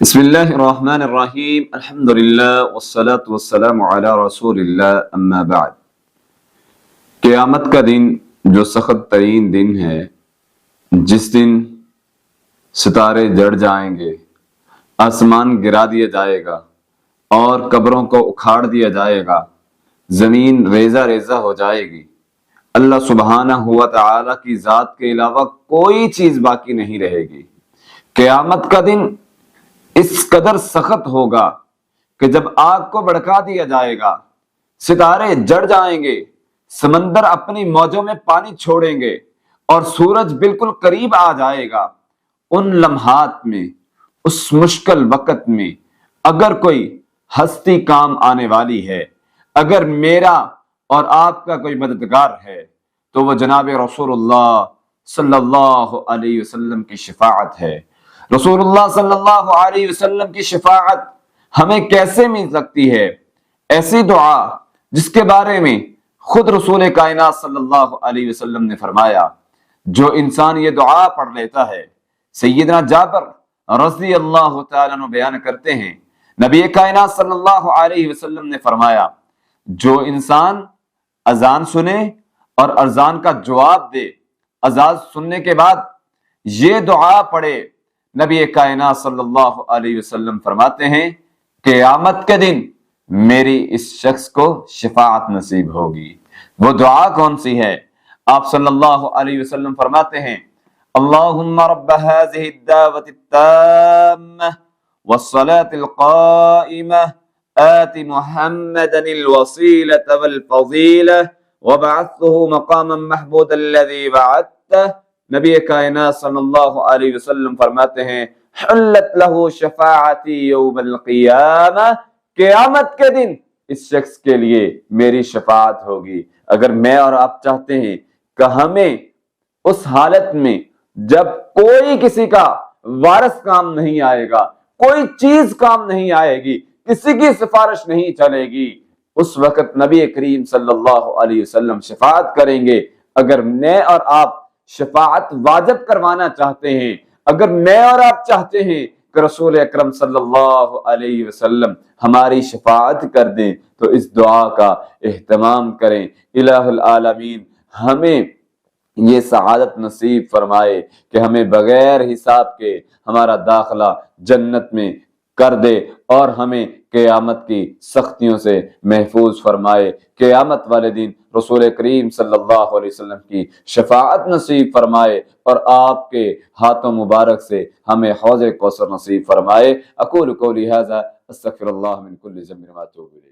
بسم اللہ الرحمن الرحیم الحمدللہ والصلاة والسلام علی رسول اللہ اما بعد۔ قیامت کا دن جو سخت ترین دن ہے، جس دن ستارے جڑ جائیں گے، آسمان گرا دیا جائے گا اور قبروں کو اکھاڑ دیا جائے گا، زمین ریزہ ریزہ ہو جائے گی، اللہ سبحانہ و تعالی کی ذات کے علاوہ کوئی چیز باقی نہیں رہے گی۔ قیامت کا دن اس قدر سخت ہوگا کہ جب آگ کو بھڑکا دیا جائے گا، ستارے جڑ جائیں گے، سمندر اپنی موجوں میں پانی چھوڑیں گے اور سورج بالکل قریب آ جائے گا۔ ان لمحات میں، اس مشکل وقت میں اگر کوئی ہستی کام آنے والی ہے، اگر میرا اور آپ کا کوئی مددگار ہے، تو وہ جناب رسول اللہ صلی اللہ علیہ وسلم کی شفاعت ہے۔ رسول اللہ صلی اللہ علیہ وسلم کی شفاعت ہمیں کیسے مل سکتی ہے؟ ایسی دعا جس کے بارے میں خود رسول کائنات صلی اللہ علیہ وسلم نے فرمایا، جو انسان یہ دعا پڑھ لیتا ہے، سیدنا جابر رضی اللہ تعالیٰ عنہ بیان کرتے ہیں، نبی کائنات صلی اللہ علیہ وسلم نے فرمایا، جو انسان اذان سنے اور اذان کا جواب دے، اذان سننے کے بعد یہ دعا پڑھے، نبی کائنات صلی اللہ علیہ وسلم فرماتے ہیں قیامت کے دن میری اس شخص کو شفاعت نصیب ہوگی۔ وہ دعا کون سی ہے؟ آپ صلی اللہ علیہ وسلم فرماتے ہیں، اللہم رب هذه الدعوة التامة والصلاة القائمة آت محمدا الوسيلة والفضيلة وبعثه مقاما محمودا الذي وعدته۔ نبی کائنات صلی اللہ علیہ وسلم فرماتے ہیں، حلت لہ شفاعتی یوم القیامہ، قیامت کے دن اس شخص کے لیے میری شفاعت ہوگی۔ اگر میں اور آپ چاہتے ہیں کہ ہمیں اس حالت میں جب کوئی کسی کا وارث کام نہیں آئے گا، کوئی چیز کام نہیں آئے گی، کسی کی سفارش نہیں چلے گی، اس وقت نبی کریم صلی اللہ علیہ وسلم شفاعت کریں گے۔ اگر میں اور آپ شفاعت واجب کروانا چاہتے ہیں، اگر میں اور آپ چاہتے ہیں کہ رسول اکرم صلی اللہ علیہ وسلم ہماری شفاعت کر دیں، تو اس دعا کا اہتمام کریں۔ الہ العالمین ہمیں یہ سعادت نصیب فرمائے کہ ہمیں بغیر حساب کے ہمارا داخلہ جنت میں کر دے اور ہمیں قیامت کی سختیوں سے محفوظ فرمائے۔ قیامت والے دن رسول کریم صلی اللہ علیہ وسلم کی شفاعت نصیب فرمائے اور آپ کے ہاتھوں مبارک سے ہمیں حوض کوثر نصیب فرمائے۔ اقول قولی ھذا استغفر اللہ من کل ذنب واتوب الیہ۔